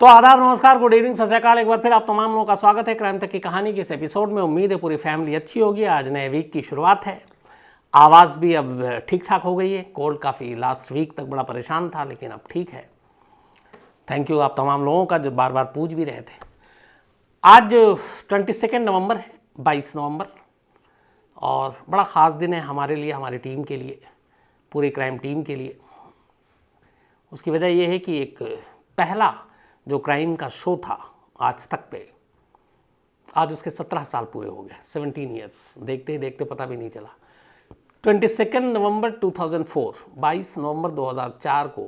तो आदाब, नमस्कार, गुड इवनिंग, सत श्री अकाल। एक बार फिर आप तमाम लोगों का स्वागत है क्राइम तक की कहानी के इस एपिसोड में। उम्मीद है पूरी फैमिली अच्छी होगी। आज नए वीक की शुरुआत है। आवाज़ भी अब ठीक ठाक हो गई है। कोल्ड काफ़ी लास्ट वीक तक बड़ा परेशान था, लेकिन अब ठीक है। थैंक यू आप तमाम लोगों का जो बार बार पूछ भी रहे थे। आज 22 नवंबर है, 22 नवंबर, और बड़ा ख़ास दिन है हमारे लिए, हमारी टीम के लिए, पूरी क्राइम टीम के लिए। उसकी वजह यह है कि एक पहला जो क्राइम का शो था आज तक पे, आज उसके 17 साल पूरे हो गए, 17 ईयर्स। देखते ही देखते पता भी नहीं चला। 22 नवंबर 2004, 22 नवंबर 2004 को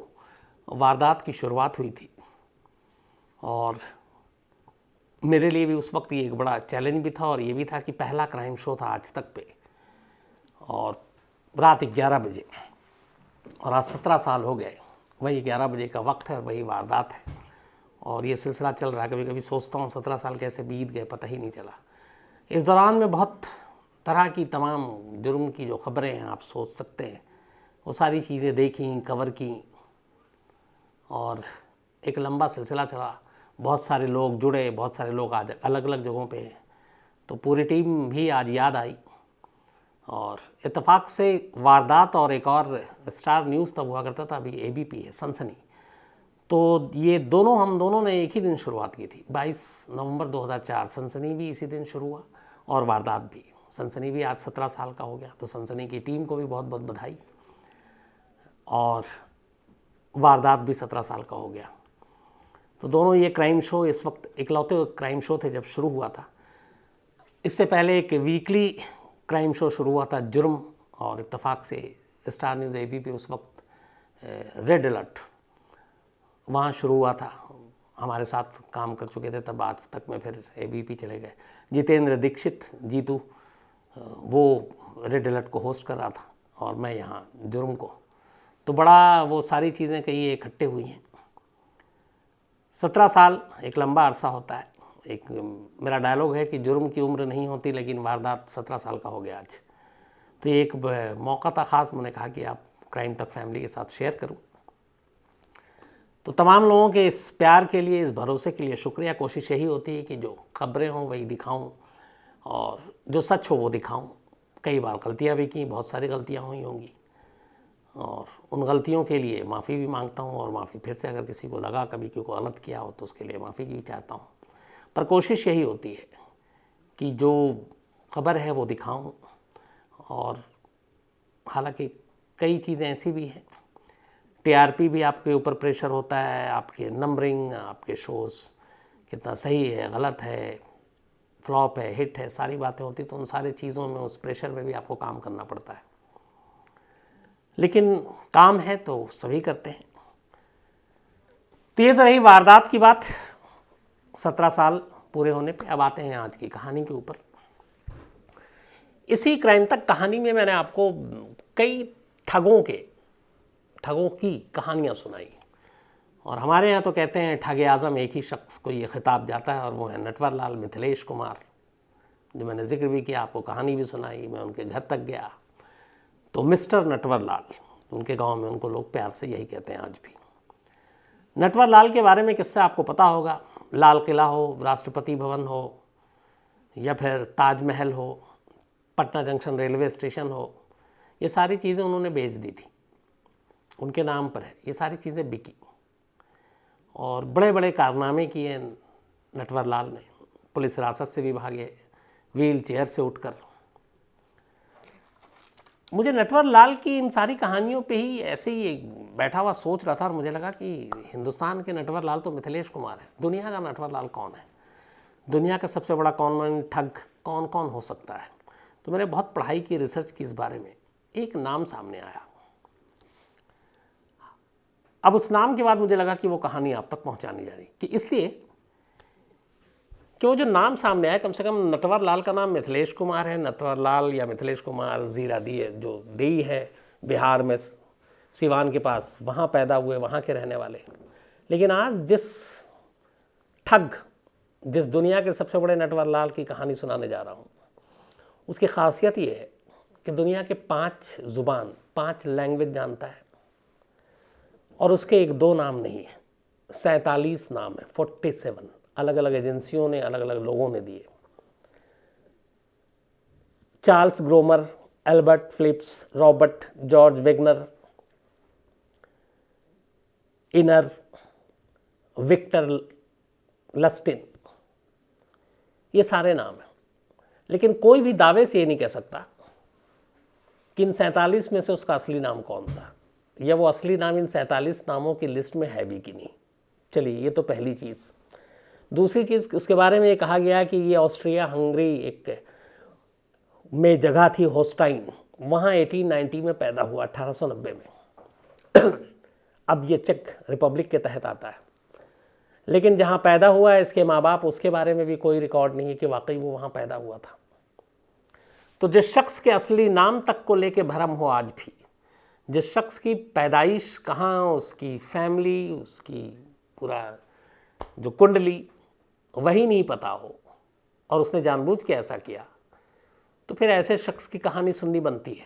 वारदात की शुरुआत हुई थी। और मेरे लिए भी उस वक्त ये एक बड़ा चैलेंज भी था, और ये भी था कि पहला क्राइम शो था आज तक पे, और रात 11 बजे, और आज 17 साल हो गए। वही 11 बजे का वक्त है और वही वारदात है, और ये सिलसिला चल रहा है। कभी कभी सोचता हूँ 17 साल कैसे बीत गए, पता ही नहीं चला। इस दौरान में बहुत तरह की तमाम जुर्म की जो ख़बरें हैं, आप सोच सकते हैं, वो सारी चीज़ें देखी, कवर की, और एक लंबा सिलसिला चला। बहुत सारे लोग जुड़े, बहुत सारे लोग आज अलग अलग जगहों पे हैं। तो पूरी टीम भी आज याद आई, और इत्तेफाक से वारदात और एक और स्टार न्यूज़ तब हुआ करता था, अभी ABP है, सनसनी। तो ये दोनों, हम दोनों ने एक ही दिन शुरुआत की थी, 22 नवंबर 2004। सनसनी भी इसी दिन शुरू हुआ और वारदात भी। सनसनी भी आज 17 साल का हो गया, तो सनसनी की टीम को भी बहुत बहुत बधाई, और वारदात भी 17 साल का हो गया। तो दोनों ये क्राइम शो इस वक्त इकलौते क्राइम शो थे जब शुरू हुआ था। इससे पहले एक वीकली क्राइम शो शुरू हुआ था, जुर्म, और इत्तेफाक से स्टार न्यूज़ ABP उस वक्त रेड अलर्ट वहाँ शुरू हुआ था। हमारे साथ काम कर चुके थे तब, आज तक में फिर ABP चले गए। जितेंद्र दीक्षित, जीतू, वो रेड अलर्ट को होस्ट कर रहा था, और मैं यहाँ जुर्म को। तो बड़ा वो सारी चीज़ें कहीं इकट्ठे हुई हैं। 17 साल एक लंबा अरसा होता है। एक मेरा डायलॉग है कि जुर्म की उम्र नहीं होती, लेकिन वारदात 17 साल का हो गया आज। तो ये एक मौका था ख़ास, मैंने कहा कि आप क्राइम तक फैमिली के साथ शेयर करूँ। तो तमाम लोगों के इस प्यार के लिए, इस भरोसे के लिए शुक्रिया। कोशिश यही होती है कि जो खबरें हों वही दिखाऊं, और जो सच हो वो दिखाऊं। कई बार गलतियां भी की, बहुत सारी गलतियां हुई होंगी, और उन गलतियों के लिए माफ़ी भी मांगता हूं, और माफ़ी फिर से अगर किसी को लगा कभी कोई गलत किया हो तो उसके लिए माफ़ी भी चाहता हूं। पर कोशिश यही होती है कि जो खबर है वो दिखाऊँ। और हालांकि कई चीज़ें ऐसी भी हैं, TRP भी आपके ऊपर प्रेशर होता है, आपके नंबरिंग, आपके शोज़ कितना सही है, गलत है, फ्लॉप है, हिट है, सारी बातें होती। तो उन सारी चीज़ों में, उस प्रेशर में भी आपको काम करना पड़ता है। लेकिन काम है तो सभी करते हैं। तो ये तो रही वारदात की बात, 17 साल पूरे होने पे। अब आते हैं आज की कहानी के ऊपर। इसी क्राइम तक कहानी में मैंने आपको कई ठगों की कहानियाँ सुनाई। और हमारे यहाँ तो कहते हैं ठग आज़म एक ही शख्स को ये खिताब जाता है, और वो है नटवर लाल मिथिलेश कुमार, जो मैंने जिक्र भी किया, आपको कहानी भी सुनाई। मैं उनके घर तक गया, तो मिस्टर नटवर लाल, उनके गांव में उनको लोग प्यार से यही कहते हैं आज भी। नटवर लाल के बारे में किससे आपको पता होगा। लाल किला हो, राष्ट्रपति भवन हो, या फिर ताजमहल हो, पटना जंक्शन रेलवे स्टेशन हो, ये सारी चीज़ें उन्होंने बेच दी थी, उनके नाम पर है। ये सारी चीज़ें बिकी, और बड़े बड़े कारनामे किए नटवर लाल ने। पुलिस हिरासत से भी भागे, व्हील चेयर से उठकर। मुझे नटवर लाल की इन सारी कहानियों पे ही ऐसे ही बैठा हुआ सोच रहा था, और मुझे लगा कि हिंदुस्तान के नटवर लाल तो मिथिलेश कुमार है, दुनिया का नटवर लाल कौन है, दुनिया का सबसे बड़ा कॉमन ठग कौन कौन हो सकता है। तो मैंने बहुत पढ़ाई की, रिसर्च की इस बारे में। एक नाम सामने आया। अब उस नाम के बाद मुझे लगा कि वो कहानी आप तक पहुंचानी जा रही, कि इसलिए कि वो जो नाम सामने आया, कम से कम नटवर लाल का नाम मिथिलेश कुमार है। नटवर लाल या मिथिलेश कुमार जीरा दी जो देई है, बिहार में सिवान के पास, वहाँ पैदा हुए, वहाँ के रहने वाले। लेकिन आज जिस दुनिया के सबसे बड़े नटवर लाल की कहानी सुनाने जा रहा हूँ, उसकी खासियत ये है कि दुनिया के 5 ज़ुबान, 5 लैंग्वेज जानता है, और उसके 1-2 नाम नहीं है, 47 नाम है, 47 अलग अलग एजेंसियों ने, अलग अलग लोगों ने दिए। Charles Gromer, Albert Phillips, Robert George Wegener, इनर, विक्टर लस्टिन, ये सारे नाम हैं। लेकिन कोई भी दावे से ये नहीं कह सकता कि इन 47 में से उसका असली नाम कौन सा, या वो असली नाम इन 47 नामों की लिस्ट में है भी कि नहीं। चलिए, ये तो पहली चीज़। दूसरी चीज़, उसके बारे में ये कहा गया कि ये ऑस्ट्रिया हंगरी एक में जगह थी होस्टाइन, वहाँ 1890 में पैदा हुआ, 1890 में। अब ये चेक रिपब्लिक के तहत आता है, लेकिन जहाँ पैदा हुआ है इसके माँ बाप, उसके बारे में भी कोई रिकॉर्ड नहीं है कि वाकई वो वहाँ पैदा हुआ था। तो जिस शख्स के असली नाम तक को लेके भ्रम हो आज भी, जिस शख्स की पैदाइश कहाँ, उसकी फैमिली, उसकी पूरा जो कुंडली, वही नहीं पता हो और उसने जानबूझ के ऐसा किया, तो फिर ऐसे शख्स की कहानी सुननी बनती है।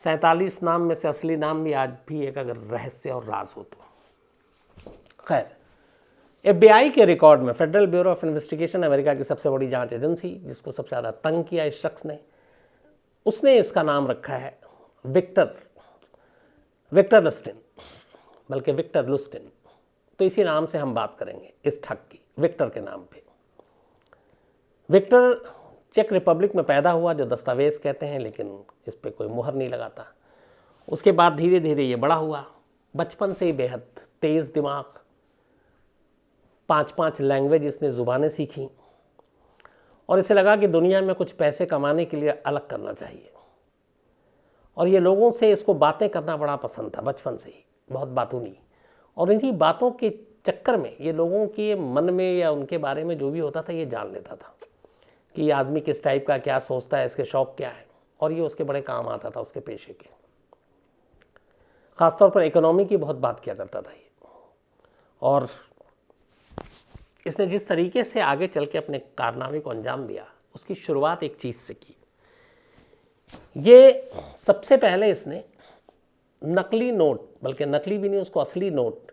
47 नाम में से असली नाम भी आज भी एक अगर रहस्य और राज हो तो। खैर, FBI के रिकॉर्ड में, federal bureau of investigation, America की सबसे बड़ी जांच एजेंसी, जिसको सबसे ज़्यादा तंग किया इस शख्स ने, उसने इसका नाम रखा है विक्टर लस्टिन, बल्कि विक्टर लुस्टिन। तो इसी नाम से हम बात करेंगे इस ठग की, विक्टर के नाम पे। विक्टर चेक रिपब्लिक में पैदा हुआ, जो दस्तावेज कहते हैं, लेकिन इस पे कोई मुहर नहीं लगाता। उसके बाद धीरे धीरे ये बड़ा हुआ, बचपन से ही बेहद तेज़ दिमाग, 5 लैंग्वेज इसने ज़ुबानें सीखी, और इसे लगा कि दुनिया में कुछ पैसे कमाने के लिए अलग करना चाहिए। और ये लोगों से, इसको बातें करना बड़ा पसंद था बचपन से ही, बहुत बातूनी। और इन्हीं बातों के चक्कर में ये लोगों के मन में या उनके बारे में जो भी होता था ये जान लेता था कि ये आदमी किस टाइप का, क्या सोचता है, इसके शौक़ क्या है, और ये उसके बड़े काम आता था, उसके पेशे के। ख़ासतौर पर इकोनॉमी की बहुत बात किया करता था ये। और इसने जिस तरीके से आगे चल के अपने कारनामे को अंजाम दिया, उसकी शुरुआत एक चीज़ से की। ये सबसे पहले इसने नकली नोट, बल्कि नकली भी नहीं, उसको असली नोट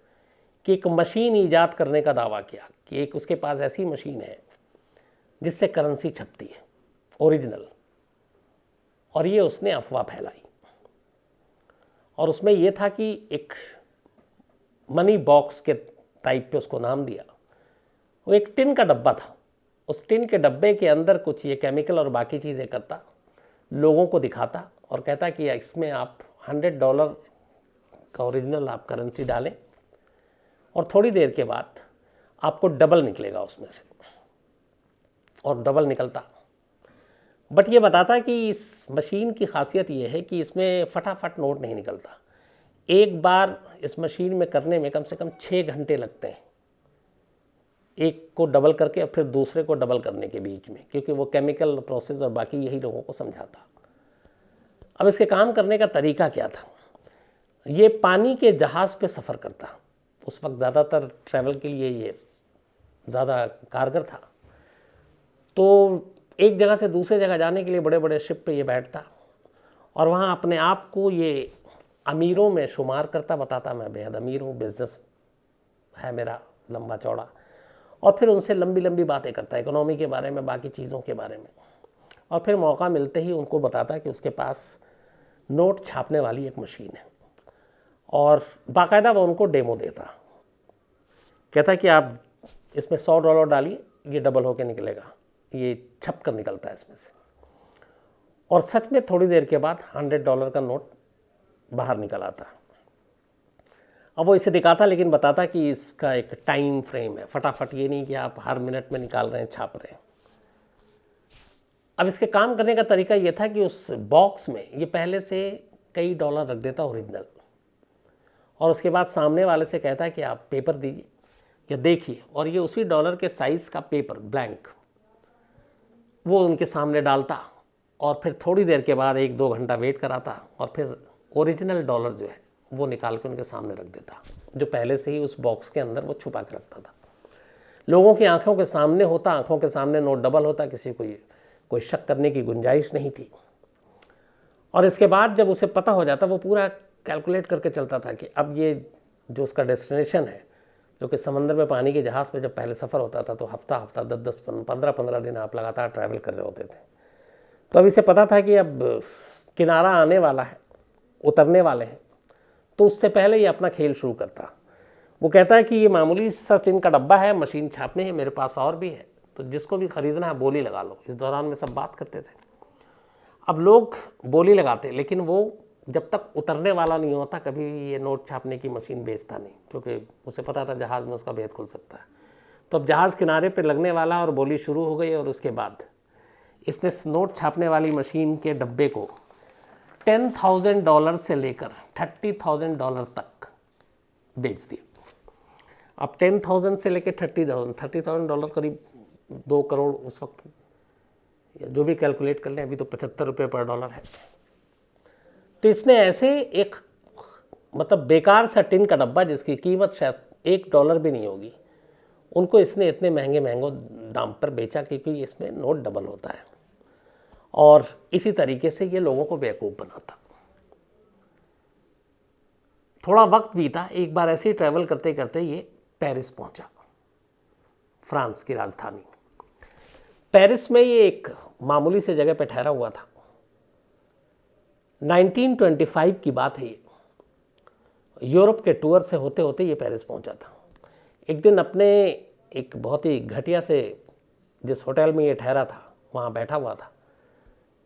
की एक मशीन ईजाद करने का दावा किया कि एक उसके पास ऐसी मशीन है जिससे करेंसी छपती है, ओरिजिनल। और ये उसने अफवाह फैलाई, और उसमें यह था कि एक मनी बॉक्स के टाइप पे उसको नाम दिया। वो एक टिन का डब्बा था, उस टिन के डब्बे के अंदर कुछ ये केमिकल और बाकी चीज़ें करता, लोगों को दिखाता और कहता कि इसमें आप $100 का ओरिजिनल आप करेंसी डालें और थोड़ी देर के बाद आपको डबल निकलेगा उसमें से, और डबल निकलता। बट ये बताता कि इस मशीन की खासियत ये है कि इसमें फटाफट नोट नहीं निकलता। एक बार इस मशीन में करने में कम से कम 6 घंटे लगते हैं, एक को डबल करके और फिर दूसरे को डबल करने के बीच में, क्योंकि वो केमिकल प्रोसेस और बाकी यही लोगों को समझाता। अब इसके काम करने का तरीका क्या था? ये पानी के जहाज़ पे सफ़र करता, उस वक्त ज़्यादातर ट्रैवल के लिए ये ज़्यादा कारगर था। तो एक जगह से दूसरे जगह जाने के लिए बड़े बड़े शिप पे ये बैठता और वहाँ अपने आप को ये अमीरों में शुमार करता, बताता मैं बेहद अमीर हूँ, बिजनेस है मेरा लंबा चौड़ा, और फिर उनसे लंबी लंबी बातें करता, इकोनॉमी के बारे में, बाकी चीज़ों के बारे में। और फिर मौका मिलते ही उनको बताता कि उसके पास नोट छापने वाली एक मशीन है, और बाकायदा वो उनको डेमो देता, कहता कि आप इसमें $100 डालिए, ये डबल होके निकलेगा, ये छप कर निकलता है इसमें से। और सच में थोड़ी देर के बाद $100 का नोट बाहर निकल आता। अब वो इसे दिखाता, लेकिन बताता कि इसका एक टाइम फ्रेम है, फटाफट ये नहीं कि आप हर मिनट में निकाल रहे हैं, छाप रहे हैं। अब इसके काम करने का तरीका ये था कि उस बॉक्स में ये पहले से कई डॉलर रख देता ओरिजिनल, और उसके बाद सामने वाले से कहता है कि आप पेपर दीजिए या देखिए, और ये उसी डॉलर के साइज़ का पेपर ब्लैंक वो उनके सामने डालता, और फिर थोड़ी देर के बाद 1-2 घंटा वेट कराता, और फिर ओरिजिनल डॉलर जो है वो निकाल के उनके सामने रख देता, जो पहले से ही उस बॉक्स के अंदर वो छुपा के रखता था। लोगों की आंखों के सामने होता, आंखों के सामने नोट डबल होता, किसी को कोई शक करने की गुंजाइश नहीं थी। और इसके बाद जब उसे पता हो जाता, वो पूरा कैलकुलेट करके चलता था कि अब ये जो उसका डेस्टिनेशन है जो कि समंदर में पानी के जहाज़ पे जब पहले सफ़र होता था तो हफ्ता हफ्ता 10-10 15-15 दिन आप लगातार ट्रैवल कर रहे होते थे। तो अब इसे पता था कि अब किनारा आने वाला है, उतरने वाले हैं, तो उससे पहले ये अपना खेल शुरू करता। वो कहता है कि ये मामूली सा टिन का डब्बा है, मशीन छापने है, मेरे पास और भी है, तो जिसको भी ख़रीदना है बोली लगा लो। इस दौरान में सब बात करते थे। अब लोग बोली लगाते, लेकिन वो जब तक उतरने वाला नहीं होता कभी ये नोट छापने की मशीन बेचता नहीं, क्योंकि उसे पता था जहाज़ में उसका भेद खुल सकता है। तो अब जहाज़ किनारे पे लगने वाला और बोली शुरू हो गई, और उसके बाद इसने नोट छापने वाली मशीन के डब्बे को $10,000 से लेकर $30,000 तक बेच दिया। अब 10,000 से लेकर $30,000 करीब 2 करोड़ उस वक्त, जो भी कैलकुलेट कर लें, अभी तो 75 रुपये पर डॉलर है। तो इसने ऐसे एक मतलब बेकार सा टिन का डब्बा जिसकी कीमत शायद $1 भी नहीं होगी, उनको इसने इतने महंगे दाम पर बेचा क्योंकि इसमें नोट डबल होता है, और इसी तरीके से ये लोगों को बेवकूफ़ बनाता। थोड़ा वक्त बीता, एक बार ऐसे ही ट्रैवल करते करते ये पेरिस पहुंचा, फ्रांस की राजधानी। पेरिस में ये एक मामूली से जगह पर ठहरा हुआ था। 1925 की बात है ये। यूरोप के टूर से होते होते ये पेरिस पहुंचा था। एक दिन अपने एक बहुत ही घटिया से जिस होटल में ये ठहरा था वहाँ बैठा हुआ था,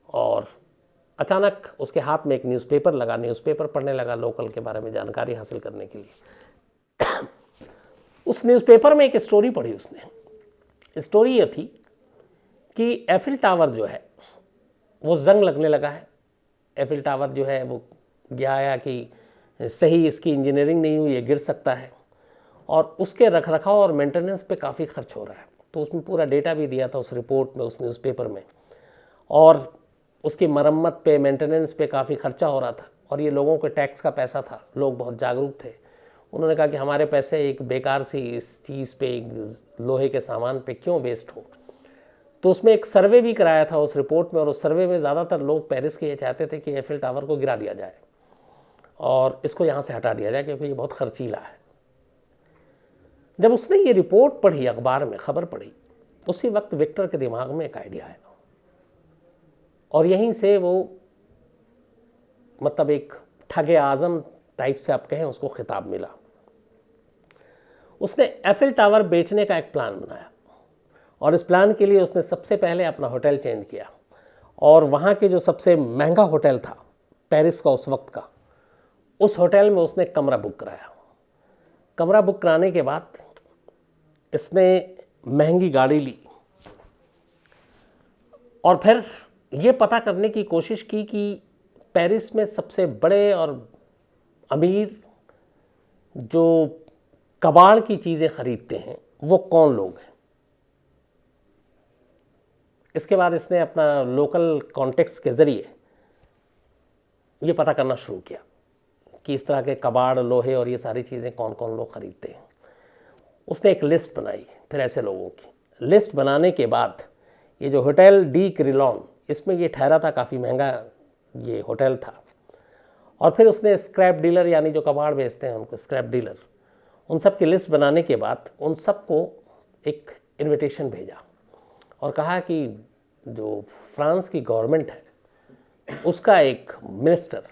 और अचानक उसके हाथ में एक न्यूज़पेपर लगा। न्यूज़पेपर पढ़ने लगा लोकल के बारे में जानकारी हासिल करने के लिए। उस न्यूज़पेपर में एक स्टोरी पढ़ी उसने। स्टोरी ये थी कि एफिल टावर जो है वो जंग लगने लगा है। एफिल टावर जो है वो गया आया कि सही इसकी इंजीनियरिंग नहीं हुई, ये गिर सकता है, और उसके रखरखाव और मेंटेनेंस पे काफ़ी खर्च हो रहा है। तो उसमें पूरा डेटा भी दिया था उस रिपोर्ट में, उस न्यूज़पेपर में, और उसकी मरम्मत पे, मेंटेनेंस पे काफ़ी खर्चा हो रहा था, और ये लोगों के टैक्स का पैसा था। लोग बहुत जागरूक थे। उन्होंने कहा कि हमारे पैसे एक बेकार सी इस चीज़ पे, एक लोहे के सामान पे क्यों वेस्ट हो। तो उसमें एक सर्वे भी कराया था उस रिपोर्ट में, और उस सर्वे में ज़्यादातर लोग पेरिस के ये चाहते थे कि एफिल टावर को गिरा दिया जाए और इसको यहाँ से हटा दिया जाए, क्योंकि ये बहुत खर्चीला है। जब उसने ये रिपोर्ट पढ़ी, अखबार में खबर पढ़ी, उसी वक्त विक्टर के दिमाग में एक आइडिया आया, और यहीं से वो मतलब एक ठगे आज़म टाइप से आप कहें उसको खिताब मिला। उसने एफिल टावर बेचने का एक प्लान बनाया, और इस प्लान के लिए उसने सबसे पहले अपना होटल चेंज किया, और वहाँ के जो सबसे महंगा होटल था पेरिस का उस वक्त का, उस होटल में उसने कमरा बुक कराया। कमरा बुक कराने के बाद इसने महंगी गाड़ी ली, और फिर ये पता करने की कोशिश की कि पेरिस में सबसे बड़े और अमीर जो कबाड़ की चीज़ें खरीदते हैं वो कौन लोग हैं। इसके बाद इसने अपना लोकल कॉन्टेक्स्ट के ज़रिए ये पता करना शुरू किया कि इस तरह के कबाड़, लोहे और ये सारी चीज़ें कौन कौन लोग ख़रीदते हैं। उसने एक लिस्ट बनाई, फिर ऐसे लोगों की लिस्ट बनाने के बाद ये जो होटल डी क्रिलॉन, इसमें ये ठहरा था, काफ़ी महंगा ये होटल था, और फिर उसने स्क्रैप डीलर, यानी जो कबाड़ बेचते हैं उनको स्क्रैप डीलर, उन सब की लिस्ट बनाने के बाद उन सबको एक इनविटेशन भेजा और कहा कि जो फ्रांस की गवर्नमेंट है उसका एक मिनिस्टर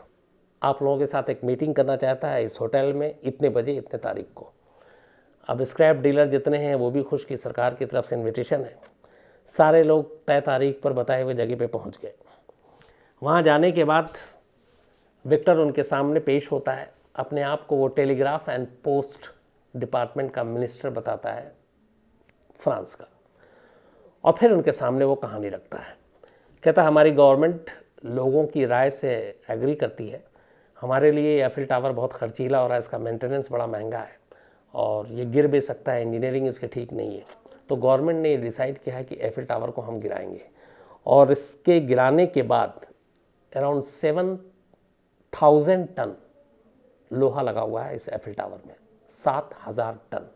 आप लोगों के साथ एक मीटिंग करना चाहता है इस होटल में इतने बजे इतने तारीख को। अब स्क्रैप डीलर जितने हैं वो भी खुश कि सरकार की तरफ से इनविटेशन है। सारे लोग तय तारीख पर बताए हुए जगह पे पहुंच गए। वहाँ जाने के बाद विक्टर उनके सामने पेश होता है। अपने आप को वो टेलीग्राफ एंड पोस्ट डिपार्टमेंट का मिनिस्टर बताता है फ्रांस का, और फिर उनके सामने वो कहानी रखता है। कहता हमारी गवर्नमेंट लोगों की राय से एग्री करती है, हमारे लिए एफिल टावर बहुत खर्चीला हो रहा है, इसका मेंटेनेंस बड़ा महंगा है और ये गिर भी सकता है, इंजीनियरिंग इसकी ठीक नहीं है। तो गवर्नमेंट ने डिसाइड किया है कि एफिल टावर को हम गिराएंगे, और इसके गिराने के बाद अराउंड 7,000 टन लोहा लगा हुआ है इस एफिल टावर में, 7,000 टन।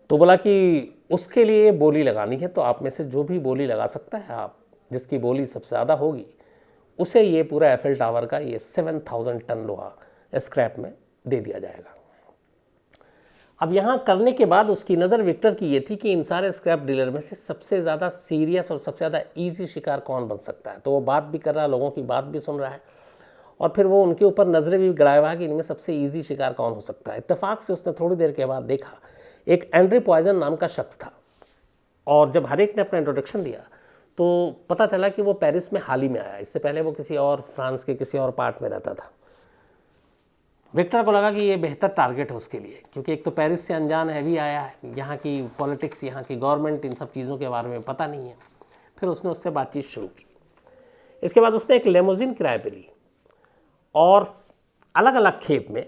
तो बोला कि उसके लिए बोली लगानी है, तो आप में से जो भी बोली लगा सकता है, आप जिसकी बोली सबसे ज़्यादा होगी उसे ये पूरा एफिल टावर का ये 7,000 टन लोहा स्क्रैप में दे दिया जाएगा। अब यहाँ करने के बाद उसकी नज़र विक्टर की ये थी कि इन सारे स्क्रैप डीलर में से सबसे ज़्यादा सीरियस और सबसे ज़्यादा ईजी शिकार कौन बन सकता है। तो वो बात भी कर रहा है, लोगों की बात भी सुन रहा है, और फिर वो उनके ऊपर नज़रें भी गड़ाया हुआ है कि इनमें सबसे ईजी शिकार कौन हो सकता है। इत्तेफाक से उसने थोड़ी देर के बाद देखा एक एंड्रे पॉइजन नाम का शख्स था, और जब हर एक ने अपना इंट्रोडक्शन दिया तो पता चला कि वो पेरिस में हाल ही में आया, इससे पहले वो किसी और फ्रांस के किसी और पार्ट में रहता था। विक्टर को लगा कि ये बेहतर टारगेट है उसके लिए, क्योंकि एक तो पेरिस से अनजान है, भी आया है, यहाँ की पॉलिटिक्स, यहाँ की गवर्नमेंट, इन सब चीज़ों के बारे में पता नहीं है। फिर उसने उससे बातचीत शुरू की। इसके बाद उसने एक लेमोजिन किराए पे ली और अलग अलग खेप में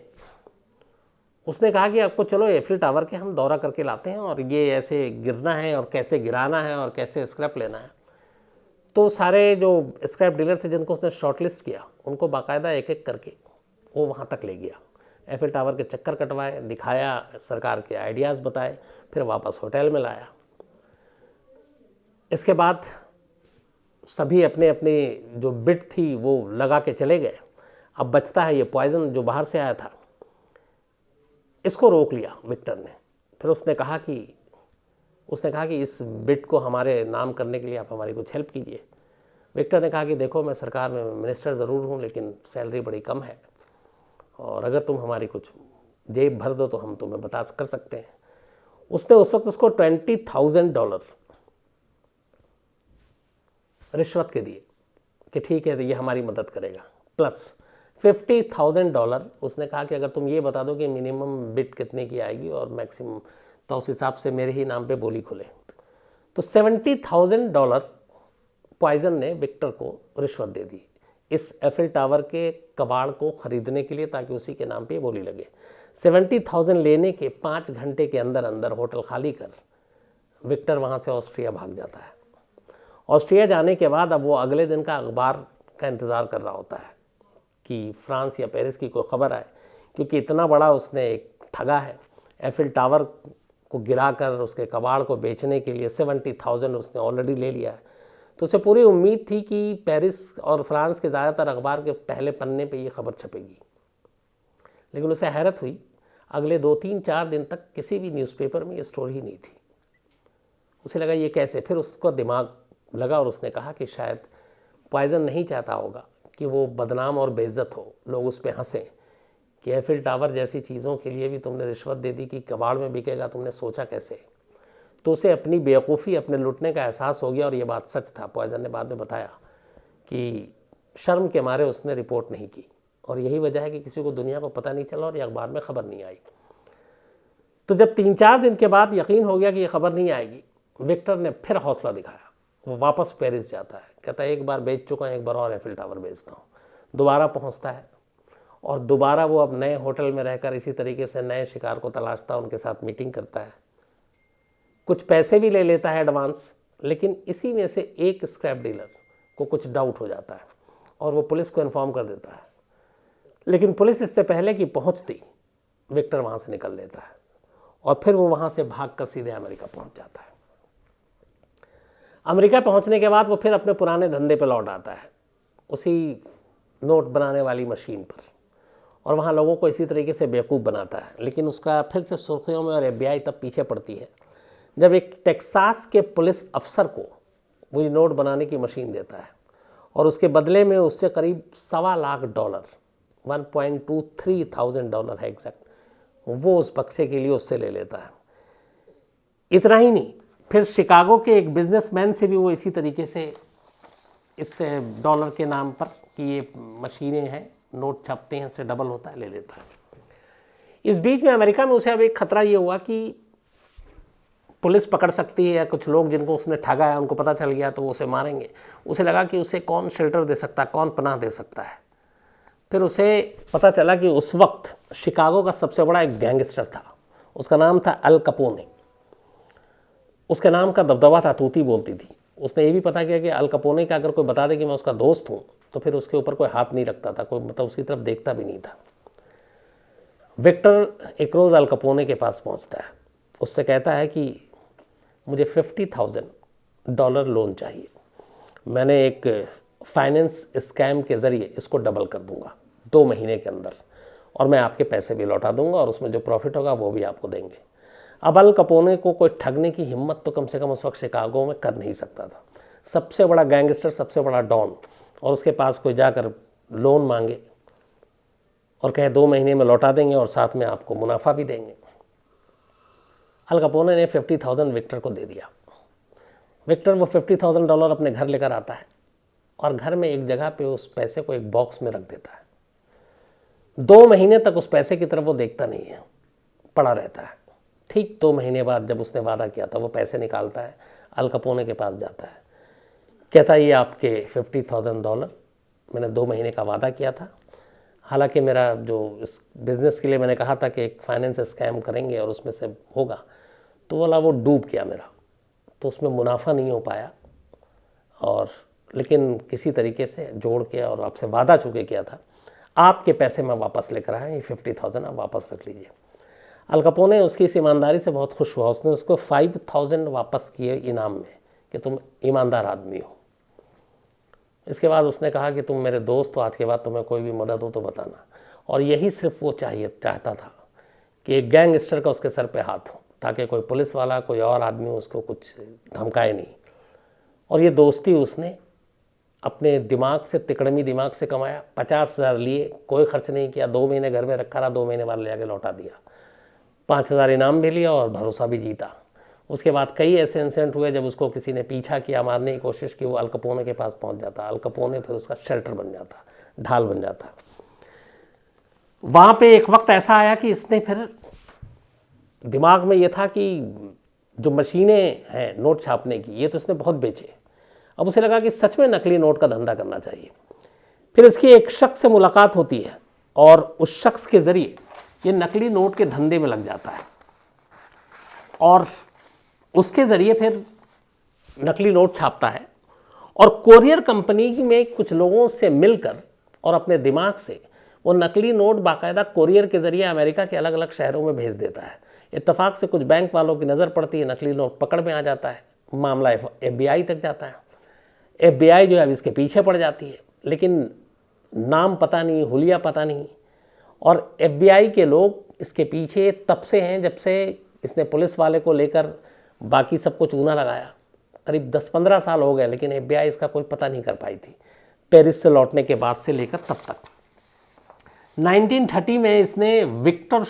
उसने कहा कि आपको चलो एफिल टावर के हम दौरा करके लाते हैं, और ये ऐसे गिरना है और कैसे गिराना है और कैसे स्क्रैप लेना है। तो सारे जो स्क्रैप डीलर थे जिनको उसने शॉर्टलिस्ट किया, उनको बाकायदा एक एक करके वो वहाँ तक ले गया, एफिल टावर के चक्कर कटवाए, दिखाया, सरकार के आइडियाज़ बताए, फिर वापस होटल में लाया। इसके बाद सभी अपने अपने जो बिट थी वो लगा के चले गए। अब बचता है ये पॉइजन जो बाहर से आया था, इसको रोक लिया विक्टर ने। फिर उसने कहा कि इस बिट को हमारे नाम करने के लिए आप हमारी कुछ हेल्प कीजिए। विक्टर ने कहा कि देखो, मैं सरकार में मिनिस्टर ज़रूर हूँ, लेकिन सैलरी बड़ी कम है, और अगर तुम हमारी कुछ जेब भर दो तो हम तुम्हें बता कर सकते हैं। उसने उस वक्त उसको $20,000 रिश्वत के दिए कि ठीक है, तो ये हमारी मदद करेगा, प्लस $50,000 उसने कहा कि अगर तुम ये बता दो कि मिनिमम बिट कितने की आएगी और मैक्सिमम, तो उस हिसाब से मेरे ही नाम पे बोली खुले। तो $70,000 पॉइजन ने विक्टर को रिश्वत दे दी इस एफिल टावर के कबाड़ को ख़रीदने के लिए, ताकि उसी के नाम पे बोली लगे। 70,000 लेने के 5 घंटे के अंदर अंदर होटल खाली कर विक्टर वहाँ से ऑस्ट्रिया भाग जाता है। ऑस्ट्रिया जाने के बाद अब वो अगले दिन का अखबार का इंतज़ार कर रहा होता है कि फ्रांस या पेरिस की कोई ख़बर आए, क्योंकि इतना बड़ा उसने एक ठगा है। एफिल टावर को गिराकर उसके कबाड़ को बेचने के लिए 70,000 उसने ऑलरेडी ले लिया है। तो उसे पूरी उम्मीद थी कि पेरिस और फ्रांस के ज़्यादातर अखबार के पहले पन्ने पे ये खबर छपेगी, लेकिन उसे हैरत हुई, अगले 2-3-4 दिन तक किसी भी न्यूज़पेपर में ये स्टोरी ही नहीं थी। उसे लगा ये कैसे, फिर उसको दिमाग लगा और उसने कहा कि शायद पॉइजन नहीं चाहता होगा कि वो बदनाम और बेइज्जत हो, लोग उस पर हंसें कि एफिल टावर जैसी चीज़ों के लिए भी तुमने रिश्वत दे दी कि कबाड़ में बिकेगा, तुमने सोचा कैसे। तो उसे अपनी बेवकूफ़ी, अपने लुटने का एहसास हो गया, और ये बात सच था। पॉइजन ने बाद में बताया कि शर्म के मारे उसने रिपोर्ट नहीं की, और यही वजह है कि किसी को दुनिया को पता नहीं चला और ये अखबार में ख़बर नहीं आई। तो जब 3-4 दिन के बाद यकीन हो गया कि ये खबर नहीं आएगी, विक्टर ने फिर हौसला दिखाया। वो वापस पेरिस जाता है, कहता है एक बार बेच चुका है, एक बार और एफिल टावर बेचता हूँ। दोबारा पहुँचता है और दोबारा वो अब नए होटल में रहकर इसी तरीके से नए शिकार को तलाशता है, उनके साथ मीटिंग करता है, कुछ पैसे भी ले लेता है एडवांस। लेकिन इसी में से एक स्क्रैप डीलर को कुछ डाउट हो जाता है और वो पुलिस को इन्फॉर्म कर देता है, लेकिन पुलिस इससे पहले कि पहुंचती विक्टर वहाँ से निकल लेता है, और फिर वो वहाँ से भागकर सीधे अमेरिका पहुँच जाता है। अमेरिका पहुँचने के बाद वो फिर अपने पुराने धंधे पर लौट आता है, उसी नोट बनाने वाली मशीन पर, और वहाँ लोगों को इसी तरीके से बेवकूफ़ बनाता है। लेकिन उसका फिर से सुर्खियों में, और FBI तब पीछे पड़ती है जब एक टेक्सास के पुलिस अफसर को वो ये नोट बनाने की मशीन देता है, और उसके बदले में उससे करीब $1.25 $1.23 है एग्जैक्ट, वो उस बक्से के लिए उससे ले लेता है। इतना ही नहीं, फिर शिकागो के एक बिजनेसमैन से भी वो इसी तरीके से इस डॉलर के नाम पर कि ये मशीनें हैं, नोट छपते हैं, इससे डबल होता है, ले लेता है। इस बीच में अमेरिका में उसे अब एक खतरा ये हुआ कि पुलिस पकड़ सकती है, या कुछ लोग जिनको उसने ठगा है उनको पता चल गया तो वो उसे मारेंगे। उसे लगा कि उसे कौन शेल्टर दे सकता है, कौन पनाह दे सकता है। फिर उसे पता चला कि उस वक्त शिकागो का सबसे बड़ा एक गैंगस्टर था, उसका नाम था अल कपोने। उसके नाम का दबदबा था, तूती बोलती थी। उसने ये भी पता किया कि अल कपोने का अगर कोई बता दे कि मैं उसका दोस्त हूँ, तो फिर उसके ऊपर कोई हाथ नहीं रखता था, कोई मतलब उसकी तरफ देखता भी नहीं था। विक्टर एक रोज़ अल कपोने के पास पहुँचता है, उससे कहता है कि मुझे $50,000 लोन चाहिए, मैंने एक फाइनेंस स्कैम के ज़रिए इसको डबल कर दूंगा 2 महीने के अंदर, और मैं आपके पैसे भी लौटा दूंगा और उसमें जो प्रॉफिट होगा वो भी आपको देंगे। अब अल कपोने को कोई ठगने की हिम्मत तो कम से कम उस वक्त शिकागो में कर नहीं सकता था। सबसे बड़ा गैंगस्टर, सबसे बड़ा डॉन, और उसके पास कोई जाकर लोन मांगे और कहे 2 महीने में लौटा देंगे और साथ में आपको मुनाफा भी देंगे। अल कपोने ने 50,000 विक्टर को दे दिया। विक्टर वो $50,000 अपने घर लेकर आता है और घर में एक जगह पे उस पैसे को एक बॉक्स में रख देता है। 2 महीने तक उस पैसे की तरफ वो देखता नहीं है, पड़ा रहता है। ठीक 2 महीने बाद जब उसने वादा किया था वो पैसे निकालता है, अल कपोने के पास जाता है, कहता है ये आपके $50,000, मैंने 2 महीने का वादा किया था। हालांकि मेरा जो इस बिज़नेस के लिए मैंने कहा था कि एक फाइनेंस स्कैम करेंगे और उसमें से होगा, तो बोला वो डूब गया मेरा, तो उसमें मुनाफा नहीं हो पाया, और लेकिन किसी तरीके से जोड़ के और आपसे वादा चुके किया था, आपके पैसे मैं वापस लेकर आया, ये 50,000 आप वापस रख लीजिए। अल कपोने उसकी इस ईमानदारी से बहुत खुश हुआ। उसने उसको 5,000 वापस किए इनाम में कि तुम ईमानदार आदमी हो। इसके बाद उसने कहा कि तुम मेरे दोस्त हो, आज के बाद तुम्हें कोई भी मदद हो तो बताना। और यही सिर्फ वो चाहता था कि एक गैंगस्टर का उसके सर पे हाथ हो, ताकि कोई पुलिस वाला, कोई और आदमी उसको कुछ धमकाए नहीं। और ये दोस्ती उसने अपने दिमाग से, तिकड़मी दिमाग से कमाया। 50,000 लिए, कोई खर्च नहीं किया, 2 महीने घर में रखा रहा, 2 महीने बाद ले जाके लौटा दिया। 5,000 इनाम भी लिया और भरोसा भी जीता। उसके बाद कई ऐसे इंसिडेंट हुए जब उसको किसी ने पीछा किया, मारने की कोशिश की, वो अल कपोने के पास पहुंच जाता। अल कपोने फिर उसका शेल्टर बन जाता, ढाल बन जाता। वहाँ पे एक वक्त ऐसा आया कि इसने फिर दिमाग में ये था कि जो मशीनें हैं नोट छापने की, ये तो इसने बहुत बेचे। अब उसे लगा कि सच में नकली नोट का धंधा करना चाहिए। फिर इसकी एक शख्स से मुलाकात होती है और उस शख्स के ज़रिए ये नकली नोट के धंधे में लग जाता है और उसके ज़रिए फिर नकली नोट छापता है। और कोरियर कंपनी में कुछ लोगों से मिलकर और अपने दिमाग से वो नकली नोट बाकायदा कोरियर के ज़रिए अमेरिका के अलग अलग शहरों में भेज देता है। इत्तेफाक से कुछ बैंक वालों की नज़र पड़ती है, नकली नोट पकड़ में आ जाता है, मामला FBI तक जाता है। FBI जो है अब इसके पीछे पड़ जाती है, लेकिन नाम पता नहीं, हुलिया पता नहीं। और FBI के लोग इसके पीछे तब से हैं जब से इसने पुलिस वाले को लेकर बाकी सबको चूना लगाया। करीब 10-15 साल हो गए, लेकिन FBI इसका कोई पता नहीं कर पाई थी, पेरिस से लौटने के बाद से लेकर तब तक। 1930 में इसने विक्टर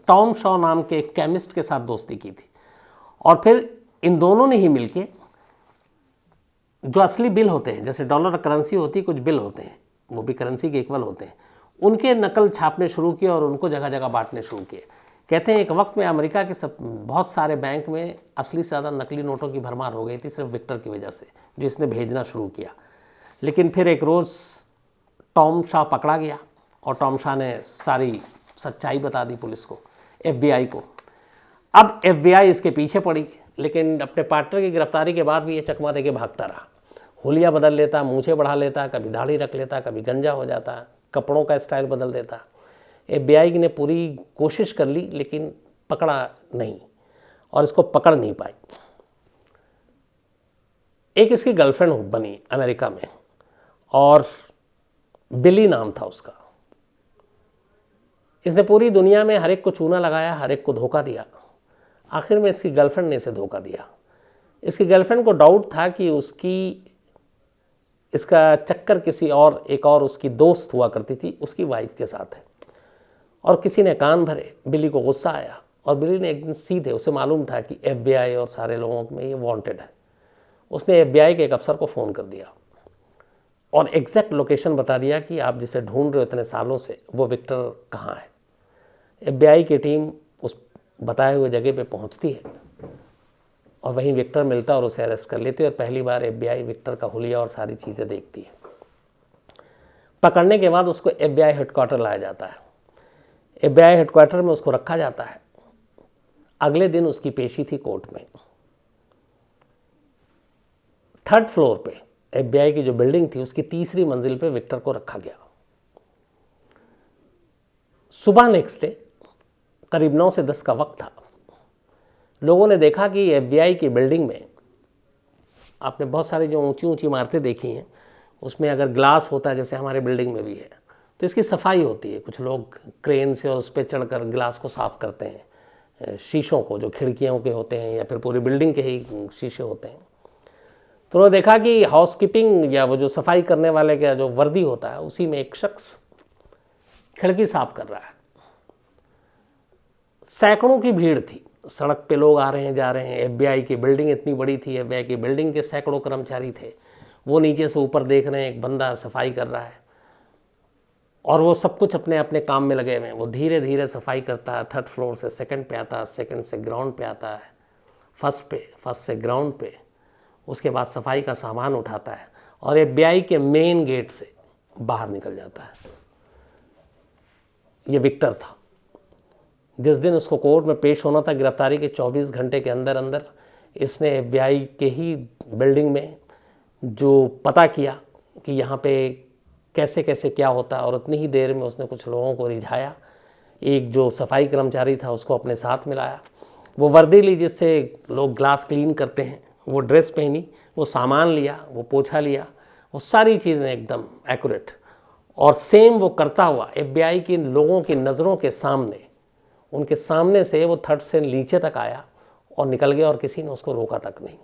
टॉम शॉ नाम के एक केमिस्ट के साथ दोस्ती की थी और फिर इन दोनों ने ही मिलके जो असली बिल होते हैं, जैसे डॉलर करेंसी होती है, कुछ बिल होते हैं वो भी करेंसी के इक्वल होते हैं, उनके नकल छापने शुरू किए और उनको जगह जगह बांटने शुरू किए। कहते हैं एक वक्त में अमेरिका के बहुत सारे बैंक में असली से ज़्यादा नकली नोटों की भरमार हो गई थी, सिर्फ विक्टर की वजह से, जो इसने भेजना शुरू किया। लेकिन फिर एक रोज़ टॉम शॉ पकड़ा गया और टॉम शॉ ने सारी सच्चाई बता दी पुलिस को, FBI को। अब FBI इसके पीछे पड़ी, लेकिन अपने पार्टनर की गिरफ्तारी के बाद भी ये चकमा दे के भागता रहा। हुलिया बदल लेता, मूछें बढ़ा लेता, कभी दाढ़ी रख लेता, कभी गंजा हो जाता, कपड़ों का स्टाइल बदल देता। FBI ने पूरी कोशिश कर ली लेकिन पकड़ा नहीं और इसको पकड़ नहीं पाई। एक इसकी गर्लफ्रेंड बनी अमेरिका में और बिली नाम था उसका। इसने पूरी दुनिया में हर एक को चूना लगाया, हर एक को धोखा दिया। आखिर में इसकी गर्लफ्रेंड ने इसे धोखा दिया। इसकी गर्लफ्रेंड को डाउट था कि इसका चक्कर किसी और, एक और उसकी दोस्त हुआ करती थी, उसकी वाइफ के साथ है। और किसी ने कान भरे, बिली को गुस्सा आया और बिली ने एक दिन सीधे, उसे मालूम था कि FBI और सारे लोगों में ये वांटेड है, उसने FBI के एक अफसर को फ़ोन कर दिया और एग्जैक्ट लोकेशन बता दिया कि आप जिसे ढूंढ रहे हो इतने सालों से, वो विक्टर कहाँ है। FBI की टीम उस बताए हुए जगह पे पहुंचती है और वहीं विक्टर मिलता और उसे अरेस्ट कर लेती है। और पहली बार FBI विक्टर का हुलिया और सारी चीज़ें देखती है। पकड़ने के बाद उसको FBI हेडक्वार्टर लाया जाता है। FBI हेडक्वार्टर में उसको रखा जाता है। अगले दिन उसकी पेशी थी कोर्ट में। 3rd फ्लोर पे FBI की जो बिल्डिंग थी उसकी 3री मंजिल पे विक्टर को रखा गया। सुबह नेक्स्ट डे करीब 9 से 10 का वक्त था। लोगों ने देखा कि FBI की बिल्डिंग में, आपने बहुत सारी जो ऊंची ऊंची इमारतें देखी हैं, उसमें अगर ग्लास होता है जैसे हमारे बिल्डिंग में भी है, तो इसकी सफाई होती है। कुछ लोग क्रेन से और उस पर चढ़कर गिलास को साफ़ करते हैं, शीशों को जो खिड़कियों के होते हैं या फिर पूरी बिल्डिंग के ही शीशे होते हैं। तो उन्होंने देखा कि हाउसकीपिंग या वो जो सफाई करने वाले का जो वर्दी होता है उसी में एक शख्स खिड़की साफ कर रहा है। सैकड़ों की भीड़ थी, सड़क पे लोग आ रहे हैं जा रहे हैं। एफबीआई की बिल्डिंग इतनी बड़ी थी, एफबीआई की बिल्डिंग के सैकड़ों कर्मचारी थे। वो नीचे से ऊपर देख रहे हैं, एक बंदा सफाई कर रहा है और वो सब कुछ अपने अपने काम में लगे हुए हैं। वो धीरे धीरे सफाई करता है, थर्ड फ्लोर से सेकंड पे आता है, सेकंड से ग्राउंड पे आता है, फर्स्ट से ग्राउंड पे, उसके बाद सफाई का सामान उठाता है और एफबीआई के मेन गेट से बाहर निकल जाता है। ये विक्टर था। जिस दिन उसको कोर्ट में पेश होना था, गिरफ्तारी के 24 घंटे के अंदर अंदर इसने एफबीआई के ही बिल्डिंग में जो पता किया कि यहाँ पे कैसे कैसे क्या होता है, और उतनी ही देर में उसने कुछ लोगों को रिझाया। एक जो सफाई कर्मचारी था उसको अपने साथ मिलाया, वो वर्दी ली जिससे लोग ग्लास क्लीन करते हैं, वो ड्रेस पहनी, वो सामान लिया, वो पोछा लिया, वो सारी चीज़ें एकदम एक्यूरेट। और सेम वो करता हुआ एफबीआई के लोगों की नज़रों के सामने, उनके सामने से वो थर्ड से नीचे तक आया और निकल गया और किसी ने उसको रोका तक नहीं।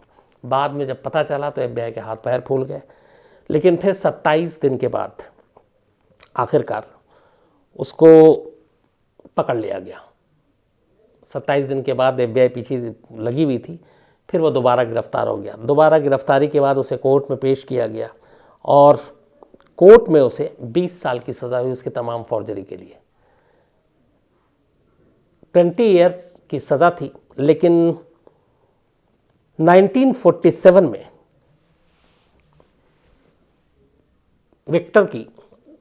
बाद में जब पता चला तो एफबीआई के हाथ पैर फूल गए। लेकिन फिर 27 दिन के बाद आखिरकार उसको पकड़ लिया गया। 27 दिन के बाद एफबीआई पीछे लगी हुई थी, फिर वो दोबारा गिरफ्तार हो गया। दोबारा गिरफ्तारी के बाद उसे कोर्ट में पेश किया गया और कोर्ट में उसे 20 साल की सज़ा हुई उसकी तमाम फॉर्जरी के लिए। 20 ईयर की सज़ा थी। लेकिन 1947 में विक्टर की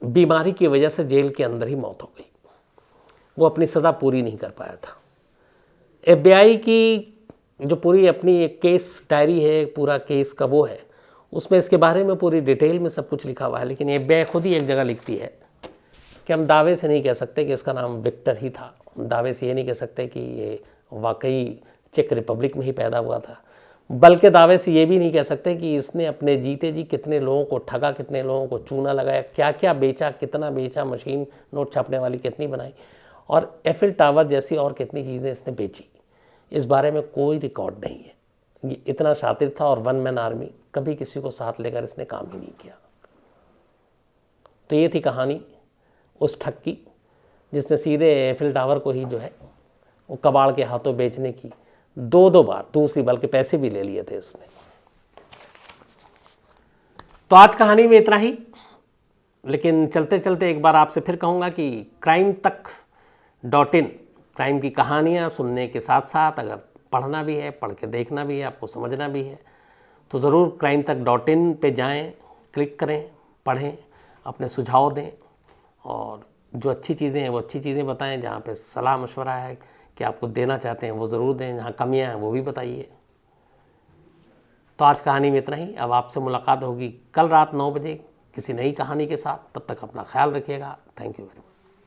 बीमारी की वजह से जेल के अंदर ही मौत हो गई। वो अपनी सज़ा पूरी नहीं कर पाया था। एफबीआई की जो पूरी अपनी एक केस डायरी है, पूरा केस का वो है, उसमें इसके बारे में पूरी डिटेल में सब कुछ लिखा हुआ है। लेकिन एफबीआई खुद ही एक जगह लिखती है कि हम दावे से नहीं कह सकते कि इसका नाम विक्टर ही था, दावे से ये नहीं कह सकते कि ये वाकई चेक रिपब्लिक में ही पैदा हुआ था, बल्कि दावे से ये भी नहीं कह सकते कि इसने अपने जीते जी कितने लोगों को ठगा, कितने लोगों को चूना लगाया, क्या क्या बेचा, कितना बेचा, मशीन नोट छापने वाली कितनी बनाई, और एफिल टावर जैसी और कितनी चीज़ें इसने बेची। इस बारे में कोई रिकॉर्ड नहीं है। ये इतना शातिर था और वन मैन आर्मी, कभी किसी को साथ लेकर इसने काम ही नहीं किया। तो ये थी कहानी उस ठग की जिसने सीधे एफिल टावर को ही जो है वो कबाड़ के हाथों बेचने की दो बार, दूसरी बल्कि पैसे भी ले लिए थे इसने। तो आज कहानी में इतना ही। लेकिन चलते चलते एक बार आपसे फिर कहूँगा कि crimetech.in क्राइम की कहानियाँ सुनने के साथ साथ अगर पढ़ना भी है, पढ़ के देखना भी है, आपको समझना भी है, तो ज़रूर crimetech.in पे जाएं, क्लिक करें, पढ़ें, अपने सुझाव दें और जो अच्छी चीज़ें हैं वो अच्छी चीज़ें बताएं। जहाँ पे सलाह मशवरा है कि आपको देना चाहते हैं वो ज़रूर दें, जहाँ कमियाँ हैं वो भी बताइए। तो आज कहानी में इतना ही। अब आपसे मुलाकात होगी कल रात 9 बजे किसी नई कहानी के साथ। तब तक अपना ख्याल रखिएगा। Thank you very much.